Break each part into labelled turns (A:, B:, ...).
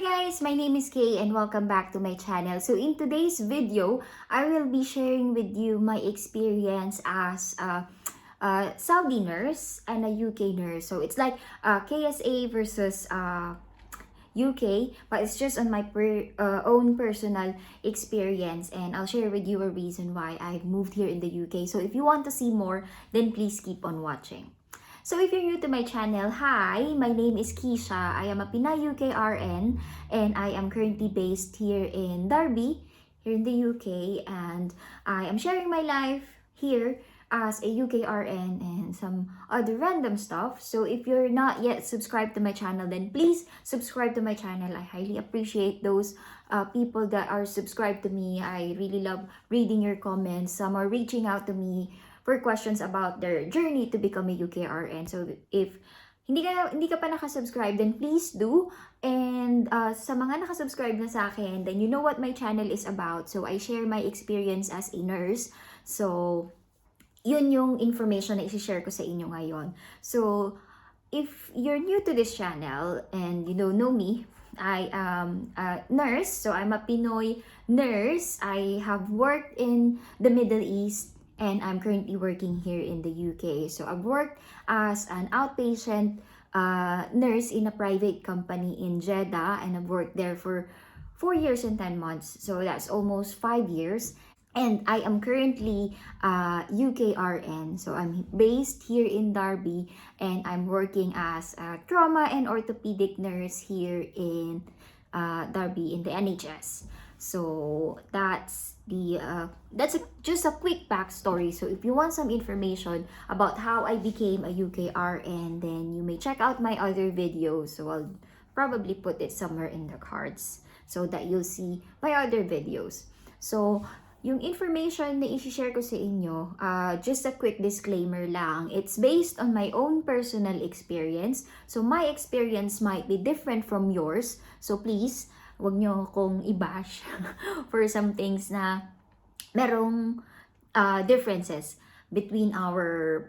A: guys, my name is Kay and welcome back to my channel. So in today's video, I will be sharing with you my experience as a Saudi nurse and a UK nurse. So it's like KSA versus UK, but it's just on my own personal experience, and I'll share with you a reason why I moved here in the UK. So if you want to see more, then please keep on watching. So if you're new to my channel, hi, my name is Keisha. I am a Pinay UKRN and I am currently based here in Derby, here in the UK, and I am sharing my life here as a UKRN and some other random stuff. So if you're not yet subscribed to my channel, then please subscribe to my channel. I highly appreciate those people that are subscribed to me. I really love reading your comments. Some are reaching out to me for questions about their journey to become a UKRN. So if hindi ka pa nakasubscribe, then please do. And sa mga nakasubscribe na sa akin, then you know what my channel is about. So I share my experience as a nurse. So yun yung information na isi-share ko sa inyo ngayon. So if you're new to this channel and you don't know me, I am a nurse. So I'm a Pinoy nurse. I have worked in the Middle East and I'm currently working here in the UK. So I've worked as an outpatient nurse in a private company in Jeddah, and I've worked there for 4 years and 10 months. So that's almost 5 years. And I am currently UKRN. So I'm based here in Derby and I'm working as a trauma and orthopedic nurse here in Derby in the NHS. So that's just a quick backstory. So if you want some information about how I became a UKRN, then you may check out my other videos. So I'll probably put it somewhere in the cards so that you'll see my other videos. So yung information na i-share ko sa inyo, just a quick disclaimer lang. It's based on my own personal experience. So my experience might be different from yours. So please, wag nyo kong i-bash for some things na merong differences between our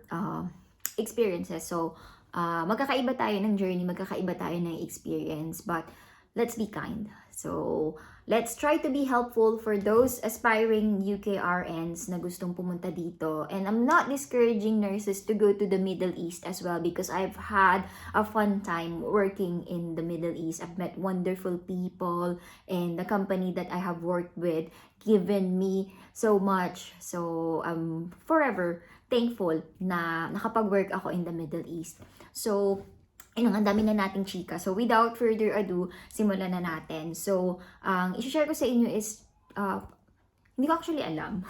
A: experiences. So magkakaiba tayo ng journey, magkakaiba tayo ng experience, but let's be kind. So let's try to be helpful for those aspiring UKRNs na gustong pumunta dito. And I'm not discouraging nurses to go to the Middle East as well, because I've had a fun time working in the Middle East. I've met wonderful people, and the company that I have worked with given me so much. So I'm forever thankful na nakapag-work ako in the Middle East. So ang dami na nating chika. So, without further ado, simulan na natin. So, ang i-share ko sa inyo is, hindi ko actually alam.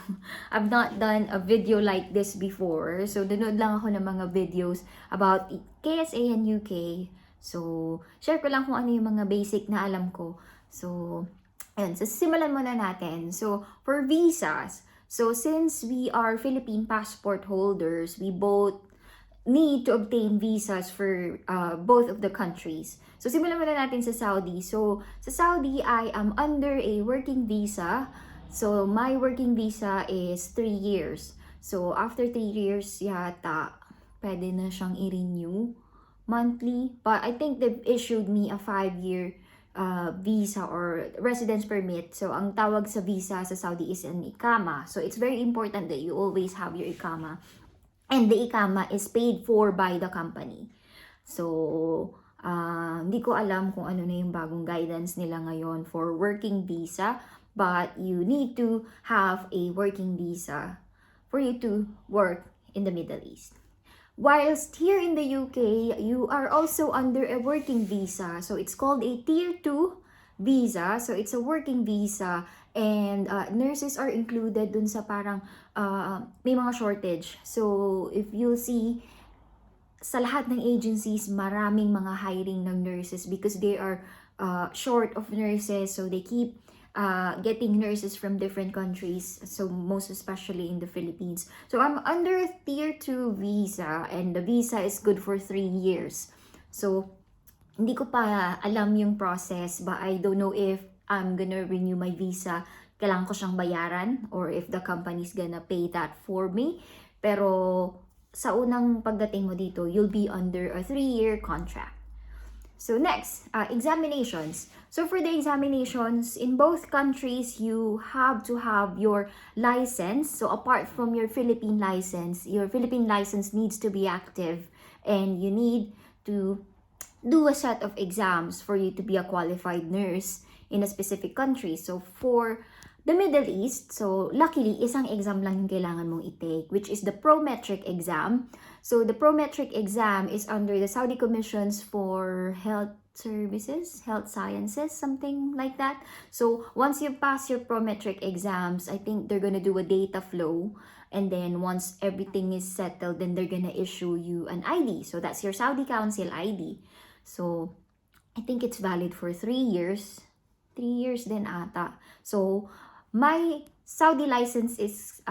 A: I've not done a video like this before. So, danood lang ako ng mga videos about KSA and UK. So, share ko lang kung ano yung mga basic na alam ko. So, ayun. So, simulan muna natin. So, for visas, so since we are Philippine passport holders, we both need to obtain visas for both of the countries. So, simulan muna natin sa Saudi. So, sa Saudi, I am under a working visa. So, my working visa is 3 years. So, after 3 years yata, pwede na siyang i-renew monthly. But I think they've issued me a 5-year visa or residence permit. So, ang tawag sa visa sa Saudi is an ikama. So, it's very important that you always have your ikama. And the ikama is paid for by the company. So, hindi ko alam kung ano na yung bagong guidance nila ngayon for working visa. But you need to have a working visa for you to work in the Middle East. Whilst here in the UK, you are also under a working visa. So, it's called a Tier 2 visa. So, it's a working visa. And nurses are included dun sa parang may mga shortage. So, if you'll see, sa lahat ng agencies, maraming mga hiring ng nurses because they are short of nurses. So, they keep getting nurses from different countries. So, most especially in the Philippines. So, I'm under a Tier 2 visa, and the visa is good for 3 years. So, hindi ko pa alam yung process, but I don't know if I'm gonna renew my visa, kailangan ko siyang bayaran, or if the company's gonna pay that for me. Pero sa unang pagdating mo dito, you'll be under a 3-year contract. So next, examinations. So for the examinations, in both countries, you have to have your license. So apart from your Philippine license needs to be active, and you need to do a set of exams for you to be a qualified nurse in a specific country. So for the Middle East, so luckily, isang exam lang yung kailangan mong i-take, which is the prometric exam. So the prometric exam is under the Saudi Commissions for Health Services, Health Sciences, something like that. So once you pass your prometric exams, I think they're gonna do a data flow. And then once everything is settled, then they're gonna issue you an ID. So that's your Saudi Council ID. So I think it's valid for 3 years. 3 years din ata. So my Saudi license is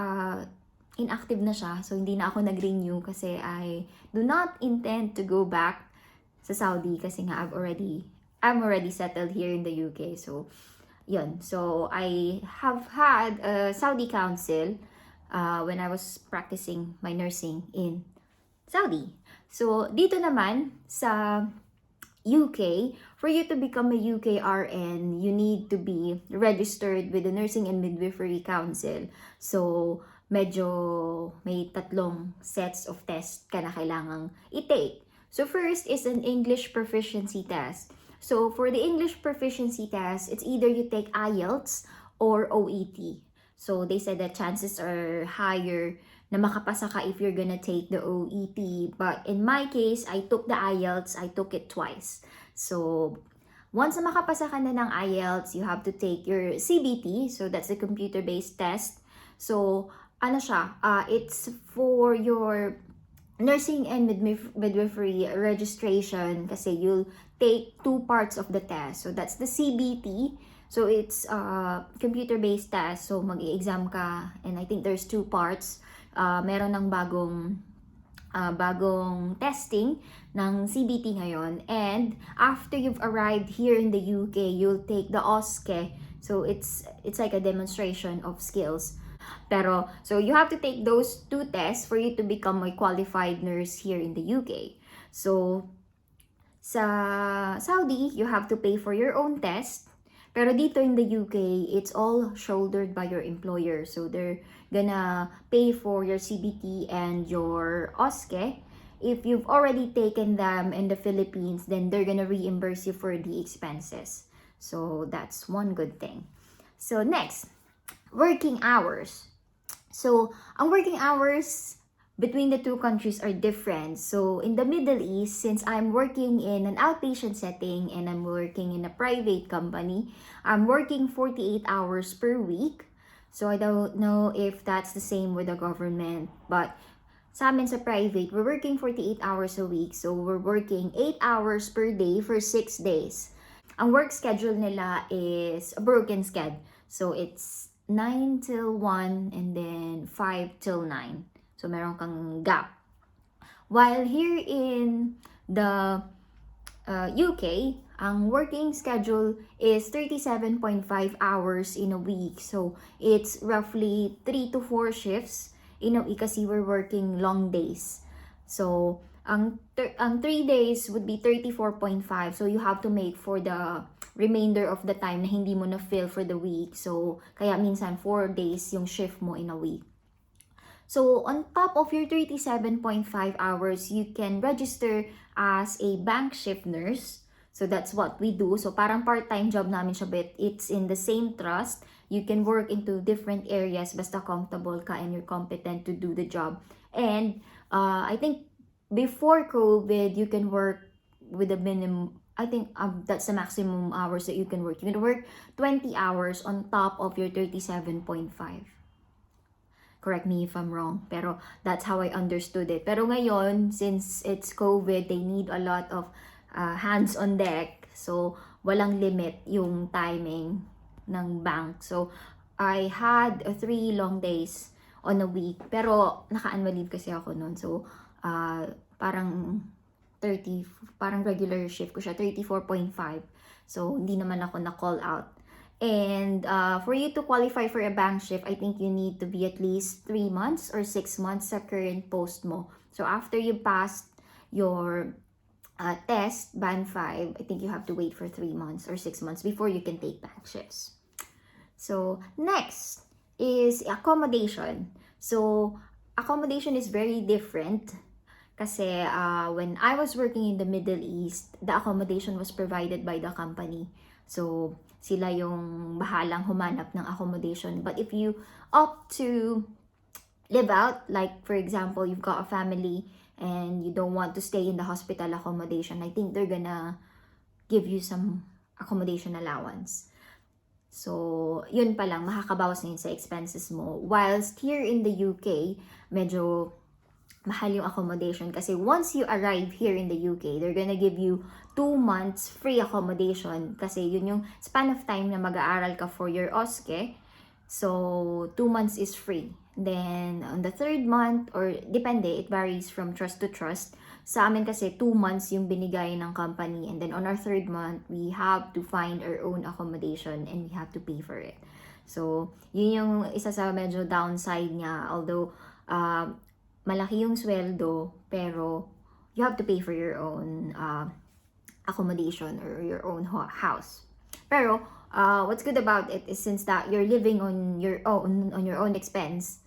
A: inactive na siya. So hindi na ako nag-renew kasi I do not intend to go back sa Saudi kasi nga I'm already settled here in the UK. So yun. So I have had a Saudi council when I was practicing my nursing in Saudi. So dito naman sa UK, for you to become a UK RN, you need to be registered with the Nursing and Midwifery Council. So, medyo may tatlong sets of tests ka na kailangang i-take. So, first is an English proficiency test. So, for the English proficiency test, it's either you take IELTS or OET. So, they said that chances are higher na makapasa ka if you're gonna take the OET. But in my case, I took the IELTS. I took it twice. So, once na makapasa ka na ng IELTS, you have to take your CBT. So, that's the computer-based test. So, ano siya? It's for your nursing and midwifery registration kasi you'll take 2 parts of the test. So, that's the CBT. So, it's computer-based test. So, mag-i-exam ka. And I think there's 2 parts. Meron ng bagong testing ng CBT ngayon. And after you've arrived here in the UK, you'll take the OSCE. So it's like a demonstration of skills. Pero, so you have to take those 2 tests for you to become a qualified nurse here in the UK. So, sa Saudi, you have to pay for your own test. Pero dito in the UK, it's all shouldered by your employer. So they're gonna pay for your CBT and your OSCE. If you've already taken them in the Philippines, then they're gonna reimburse you for the expenses. So that's one good thing. So next, working hours. So ang working hours between the 2 countries are different. So in the Middle East, since I'm working in an outpatient setting and I'm working in a private company, I'm working 48 hours per week. So I don't know if that's the same with the government, but sa amin sa private, we're working 48 hours a week. So we're working 8 hours per day for 6 days. Ang work schedule nila is a broken schedule. So it's 9 till 1 and then 5 till 9. So, meron kang gap. While here in the UK, ang working schedule is 37.5 hours in a week. So, it's roughly 3 to 4 shifts in a week kasi we're working long days. So, ang 3 days would be 34.5. So, you have to make for the remainder of the time na hindi mo na fill for the week. So, kaya minsan 4 days yung shift mo in a week. So, on top of your 37.5 hours, you can register as a bank shift nurse. So, that's what we do. So, parang part-time job namin siya, but it's in the same trust. You can work into different areas basta comfortable ka and you're competent to do the job. And, I think, before COVID, you can work with a minimum, I think that's the maximum hours that you can work. You can work 20 hours on top of your 37.5. Correct me if I'm wrong, pero that's how I understood it. Pero ngayon, since it's COVID, they need a lot of hands on deck. So, walang limit yung timing ng bank. So, I had 3 long days on a week. Pero, naka-annual leave kasi ako noon. So, parang regular shift ko siya, 34.5. So, hindi naman ako na-call out. And for you to qualify for a bank shift, I think you need to be at least 3 months or 6 months sa current post mo. So after you pass your test, band 5, I think you have to wait for 3 months or 6 months before you can take bank shifts. So, next is accommodation. So, accommodation is very different kasi when I was working in the Middle East, the accommodation was provided by the company. So, sila yung bahalang humanap ng accommodation. But if you opt to live out, like for example, you've got a family and you don't want to stay in the hospital accommodation, I think they're gonna give you some accommodation allowance. So, yun pa lang, makakabawas na yun sa expenses mo. Whilst here in the UK, medyo mahal yung accommodation kasi once you arrive here in the UK, they're gonna give you 2 months free accommodation kasi yun yung span of time na mag-aaral ka for your OSCE. So, 2 months is free. Then, on the 3rd month, or depende, it varies from trust to trust. Sa amin kasi 2 months yung binigay ng company, and then on our 3rd month, we have to find our own accommodation and we have to pay for it. So, yun yung isa sa medyo downside niya. Although, malaki yung sweldo, pero you have to pay for your own accommodation or your own house. Pero, what's good about it is since that you're living on your own expense,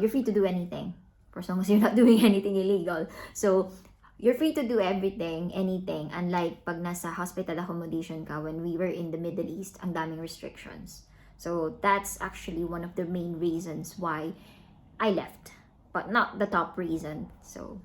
A: you're free to do anything for as long as you're not doing anything illegal. So, you're free to do everything, anything. Unlike pag nasa hospital accommodation ka, when we were in the Middle East, ang daming restrictions. So, that's actually one of the main reasons why I left. But not the top reason. So,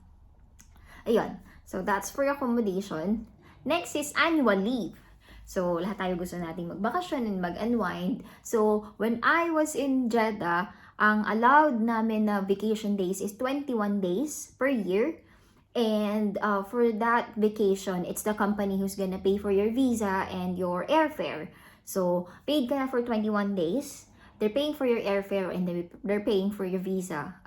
A: ayun. So, that's for accommodation. Next is annual leave. So, lahat tayo gusto nating magbakasyon and mag-unwind. So, when I was in Jeddah, ang allowed namin na vacation days is 21 days per year. And for that vacation, it's the company who's gonna pay for your visa and your airfare. So, paid ka na for 21 days. They're paying for your airfare and they're paying for your visa.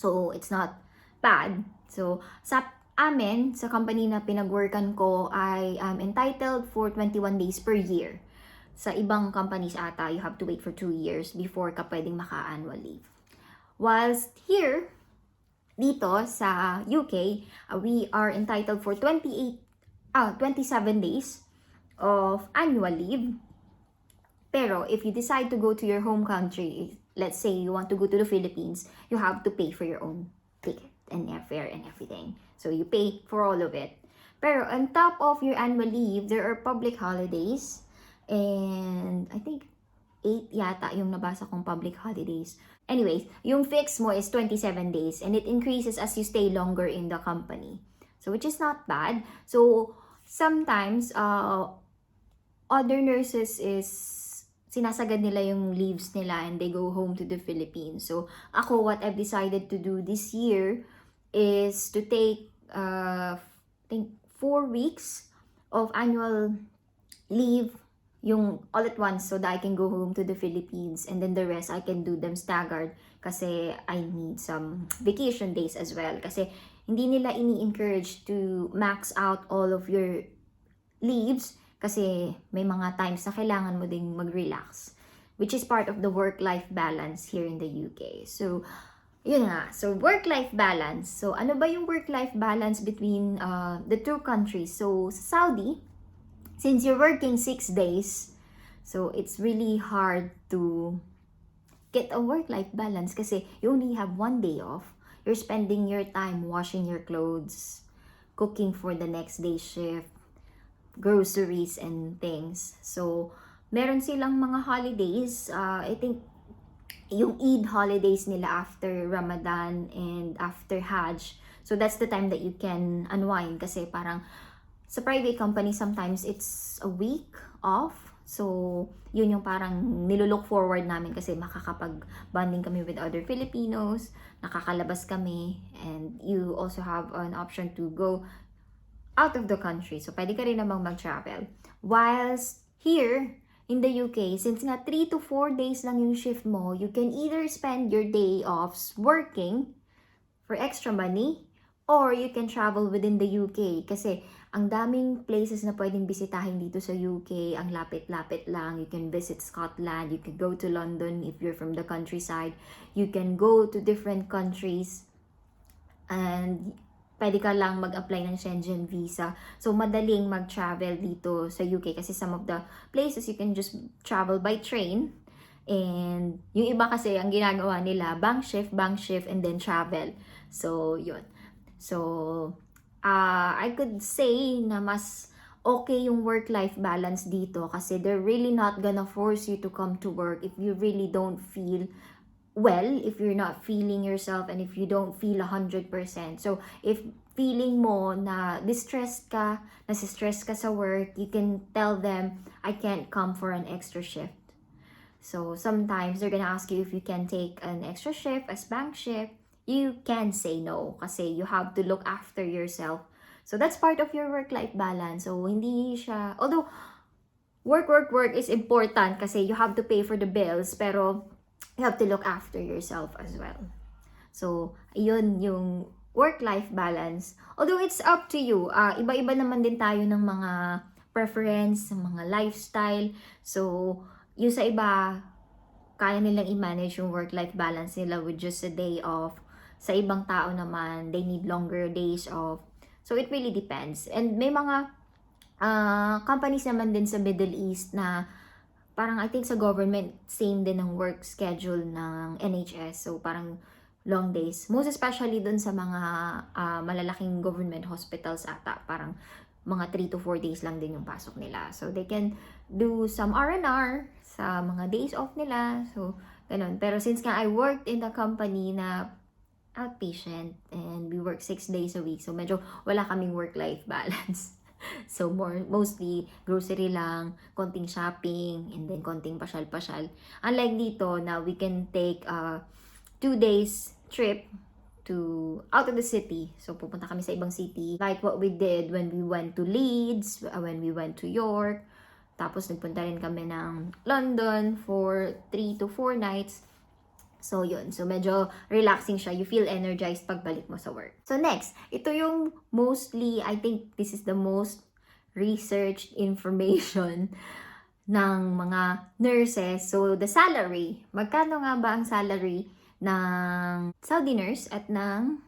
A: So, it's not bad. So, sa amin, sa company na pinag-workan ko, I am entitled for 21 days per year. Sa ibang companies ata, you have to wait for 2 years before ka pwedeng maka-annual leave. Whilst here, dito sa UK, we are entitled for 27 days of annual leave. Pero if you decide to go to your home country, let's say you want to go to the Philippines, you have to pay for your own ticket and airfare and everything. So you pay for all of it. Pero on top of your annual leave, there are public holidays. And I think 8 yata yung nabasa kong public holidays. Anyways, yung fix mo is 27 days and it increases as you stay longer in the company. So which is not bad. So sometimes other nurses is sinasagad nila yung leaves nila and they go home to the Philippines. So ako, what I've decided to do this year is to take I think 4 weeks of annual leave yung all at once so that I can go home to the Philippines and then the rest I can do them staggered kasi I need some vacation days as well kasi hindi nila ini-encourage to max out all of your leaves kasi may mga times na kailangan mo ding mag-relax, which is part of the work-life balance here in the UK. So, yun nga. So, work-life balance. So, ano ba yung work-life balance between the two countries? So, sa Saudi, since you're working 6 days, so it's really hard to get a work-life balance kasi you only have 1 day off. You're spending your time washing your clothes, cooking for the next day shift, groceries and things. So, meron silang mga holidays. I think yung Eid holidays nila after Ramadan and after Hajj. So, that's the time that you can unwind kasi parang sa private company, sometimes it's a week off. So, yun yung parang nilulook forward namin kasi makakapag-bonding kami with other Filipinos, nakakalabas kami, and you also have an option to go out of the country. So, pwede ka rin namang mag-travel. Whilst here, in the UK, since nga 3 to 4 days lang yung shift mo, you can either spend your day offs working for extra money, or you can travel within the UK kasi ang daming places na pwedeng bisitahin dito sa UK, ang lapit-lapit lang. You can visit Scotland, you can go to London if you're from the countryside, you can go to different countries, and pwede ka lang mag-apply ng Schengen visa. So, madaling mag-travel dito sa UK kasi some of the places you can just travel by train. And yung iba kasi, ang ginagawa nila, bank shift, and then travel. So, yun. So, I could say na mas okay yung work-life balance dito kasi they're really not gonna force you to come to work if you really don't feel well, if you're not feeling yourself, and if you don't feel 100%. So, if feeling mo na distressed ka, nasistress ka sa work, you can tell them, I can't come for an extra shift. So, sometimes they're gonna ask you if you can take an extra shift as bank shift. You can say no kasi you have to look after yourself. So, that's part of your work-life balance. So, hindi siya, although, work is important kasi you have to pay for the bills, pero you have to look after yourself as well. So, yun yung work-life balance. Although it's up to you, iba-iba naman din tayo ng mga preference, mga lifestyle. So, yung sa iba, kaya nilang i-manage yung work-life balance nila with just a day off. Sa ibang tao naman, they need longer days off. So, it really depends. And may mga companies naman din sa Middle East na parang I think sa government, same din ng work schedule ng NHS. So, parang long days. Most especially dun sa mga malalaking government hospitals ata. Parang mga 3 to 4 days lang din yung pasok nila. So, they can do some R&R sa mga days off nila. So, ganun. Pero since nga I worked in the company na outpatient and we work 6 days a week. So, medyo wala kaming work-life balance. So, mostly grocery lang, konting shopping, and then konting pasyal-pasyal. Unlike dito na we can take 2 days trip to out of the city. So, pupunta kami sa ibang city. Like what we did when we went to Leeds, when we went to York. Tapos, nagpunta rin kami ng London for 3 to 4 nights. So, yun. So, medyo relaxing siya. You feel energized pagbalik mo sa work. So, next. Ito yung mostly, I think this is the most researched information ng mga nurses. So, the salary. Magkano nga ba ang salary ng Saudi nurse at ng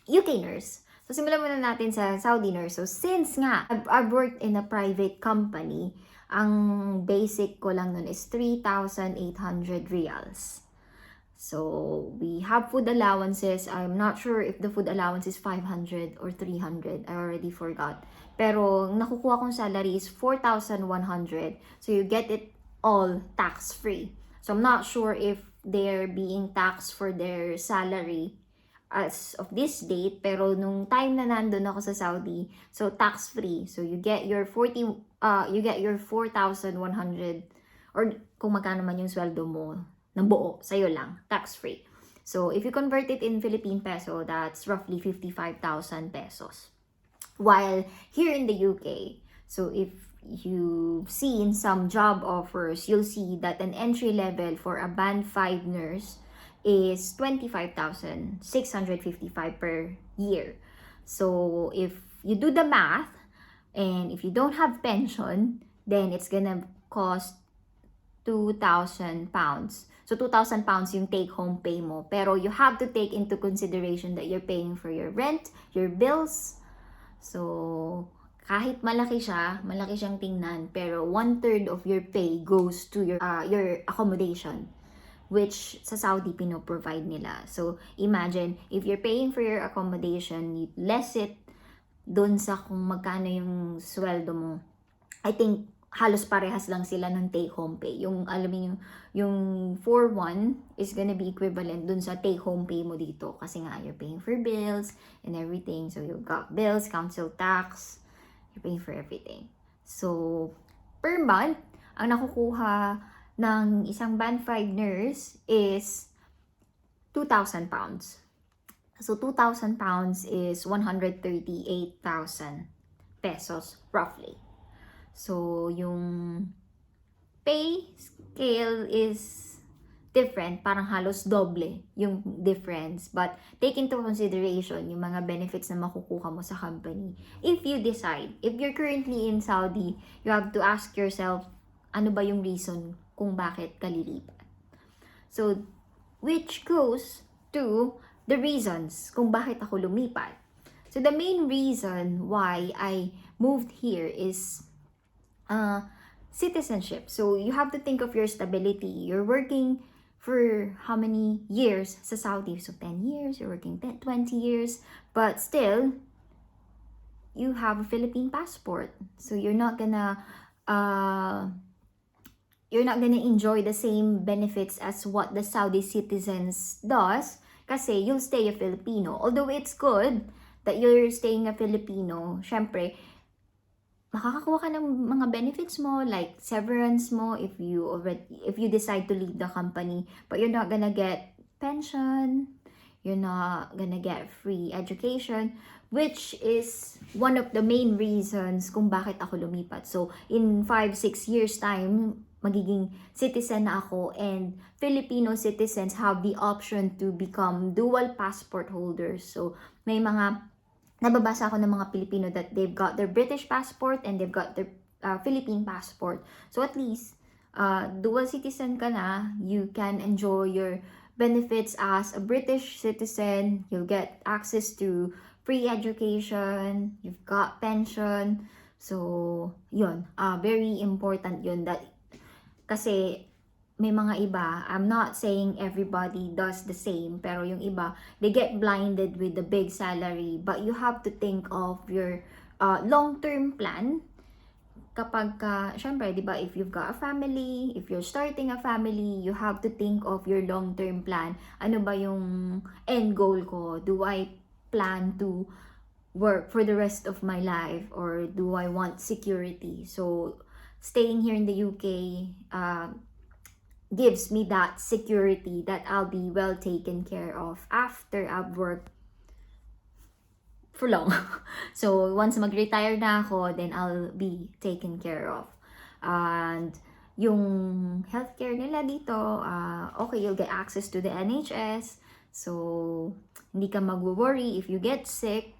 A: UK nurse? So, simulan muna natin sa Saudi nurse. So, since nga, I've worked in a private company, ang basic ko lang nun is 3,800 reals. So, we have food allowances. I'm not sure if the food allowance is 500 or 300. I already forgot. Pero, nakukuha kong salary is 4,100. So, you get it all tax-free. So, I'm not sure if they're being taxed for their salary as of this date. Pero, nung time na nandun ako sa Saudi, so, tax-free. So, you get your 4,100 or kung magkano man yung sweldo mo ng buo, sa'yo lang, tax-free. So, if you convert it in Philippine peso, that's roughly 55,000 pesos. While here in the UK, so if you've seen some job offers, you'll see that an entry level for a band 5 nurse is 25,655 per year. So, if you do the math, and if you don't have pension, then it's gonna cost 2,000 pounds. So, 2,000 pounds yung take-home pay mo. Pero you have to take into consideration that you're paying for your rent, your bills. So, kahit malaki siyang tingnan, pero 1/3 of your pay goes to your accommodation, which sa Saudi pino-provide nila. So, imagine, if you're paying for your accommodation, you less it dun sa kung magkano yung sweldo mo. I think, halos parehas lang sila ng take-home pay. Yung, alam mo yung 4-1 is gonna be equivalent dun sa take-home pay mo dito. Kasi nga, you're paying for bills and everything. So, you've got bills, council tax, you're paying for everything. So, per month, ang nakukuha ng isang band 5 nurse is 2,000 pounds. So, 2,000 pounds is 138,000 pesos, roughly. So, yung pay scale is different. Parang halos doble yung difference. But, take into consideration yung mga benefits na makukuha mo sa company. If you decide, if you're currently in Saudi, you have to ask yourself, ano ba yung reason kung bakit ka lilipat? So, which goes to the reasons kung bakit ako lumipat. So the main reason why I moved here is citizenship. So you have to think of your stability. You're working for how many years sa Saudi? So 10 years, you're working 10, 20 years, but still, you have a Philippine passport. So you're not gonna enjoy the same benefits as what the Saudi citizens does kasi you'll stay a Filipino. Although it's good that you're staying a Filipino, syempre, makakakuha ka ng mga benefits mo like severance mo if you decide to leave the company, but you're not gonna get pension, you're not gonna get free education, which is one of the main reasons kung bakit ako lumipat. So in 5-6 years time, magiging citizen na ako, and Filipino citizens have the option to become dual passport holders. So may mga nababasa ako ng mga Pilipino that they've got their British passport and they've got their Philippine passport. So at least, dual citizen ka na, you can enjoy your benefits as a British citizen. You'll get access to free education, you've got pension. So, yun, very important yun. Kasi may mga iba, I'm not saying everybody does the same, pero yung iba, they get blinded with the big salary, but you have to think of your long-term plan. Kapag, syempre, di ba, if you've got a family, if you're starting a family, you have to think of your long-term plan. Ano ba yung end goal ko? Do I plan to work for the rest of my life, or do I want security? So, staying here in the UK, gives me that security that I'll be well taken care of after I've worked for long. So, once mag-retire na ako, then I'll be taken care of. And yung healthcare nila dito, okay, you'll get access to the NHS. So, hindi ka mag-worry if you get sick.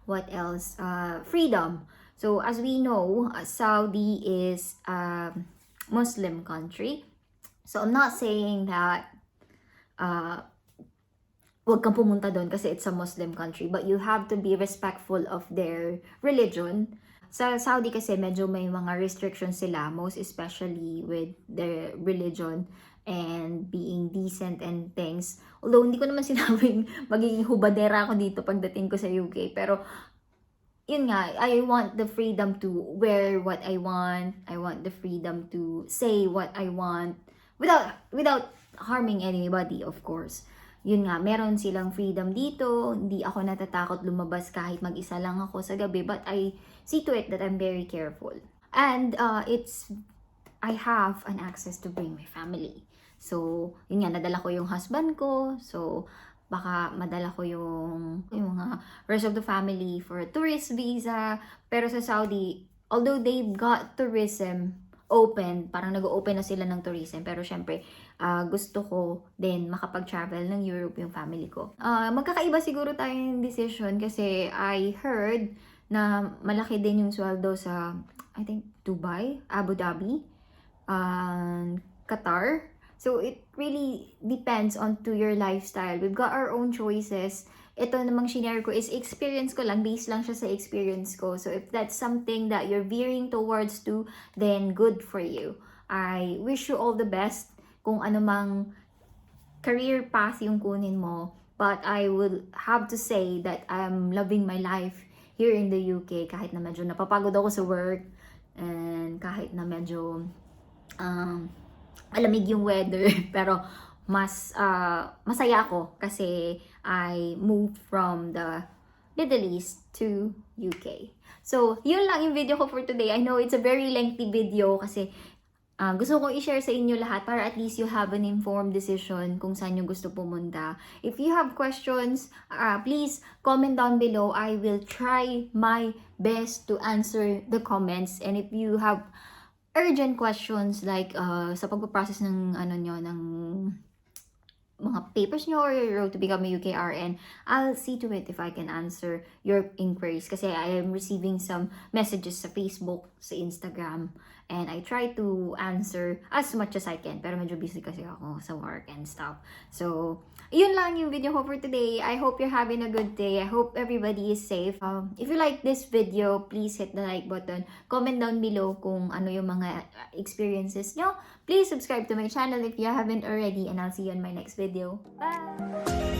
A: What else? Freedom. So, as we know, Saudi is Muslim country. So, I'm not saying that wag kang pumunta doon kasi it's a Muslim country, but you have to be respectful of their religion. Sa Saudi kasi medyo may mga restrictions sila, most especially with their religion and being decent and things. Although hindi ko naman sinabing magiging hubadera ako dito pagdating ko sa UK, pero yun nga, I want the freedom to wear what I want. I want the freedom to say what I want without harming anybody, of course. Yun nga, meron silang freedom dito. Hindi ako natatakot lumabas kahit mag-isa lang ako sa gabi, but I see to it that I'm very careful. And I have an access to bring my family. So, yun nga, nadala ko yung husband ko. So, baka madala ko yung mga rest of the family for a tourist visa. Pero sa Saudi, although they've got tourism open, parang nag-open na sila ng tourism. Pero syempre, gusto ko din makapag-travel ng Europe yung family ko. Magkakaiba siguro tayo ng decision kasi I heard na malaki din yung sweldo sa, I think, Dubai, Abu Dhabi, Qatar. So, it really depends on to your lifestyle. We've got our own choices. Ito namang shinare ko is experience ko lang. Based lang siya sa experience ko. So, if that's something that you're veering towards to, then good for you. I wish you all the best kung ano mang career path yung kunin mo. But I will have to say that I'm loving my life here in the UK. Kahit na medyo napapagod ako sa work. And kahit na medyo malamig yung weather, pero masaya ako kasi I moved from the Middle East to UK. So, yun lang yung video ko for today. I know it's a very lengthy video kasi gusto kong i-share sa inyo lahat para at least you have an informed decision kung saan yung gusto pumunta. If you have questions, please comment down below. I will try my best to answer the comments. And if you have urgent questions like sa pagpaprocess ng ng mga papers nyo or your road to become a UKRN, I'll see to it if I can answer your inquiries kasi I am receiving some messages sa Facebook, sa Instagram, And I try to answer as much as I can. Pero medyo busy kasi ako sa work and stuff. So, yun lang yung video ko for today. I hope you're having a good day. I hope everybody is safe. If you like this video, please hit the like button. Comment down below kung ano yung mga experiences nyo. Please subscribe to my channel if you haven't already. And I'll see you on my next video. Bye!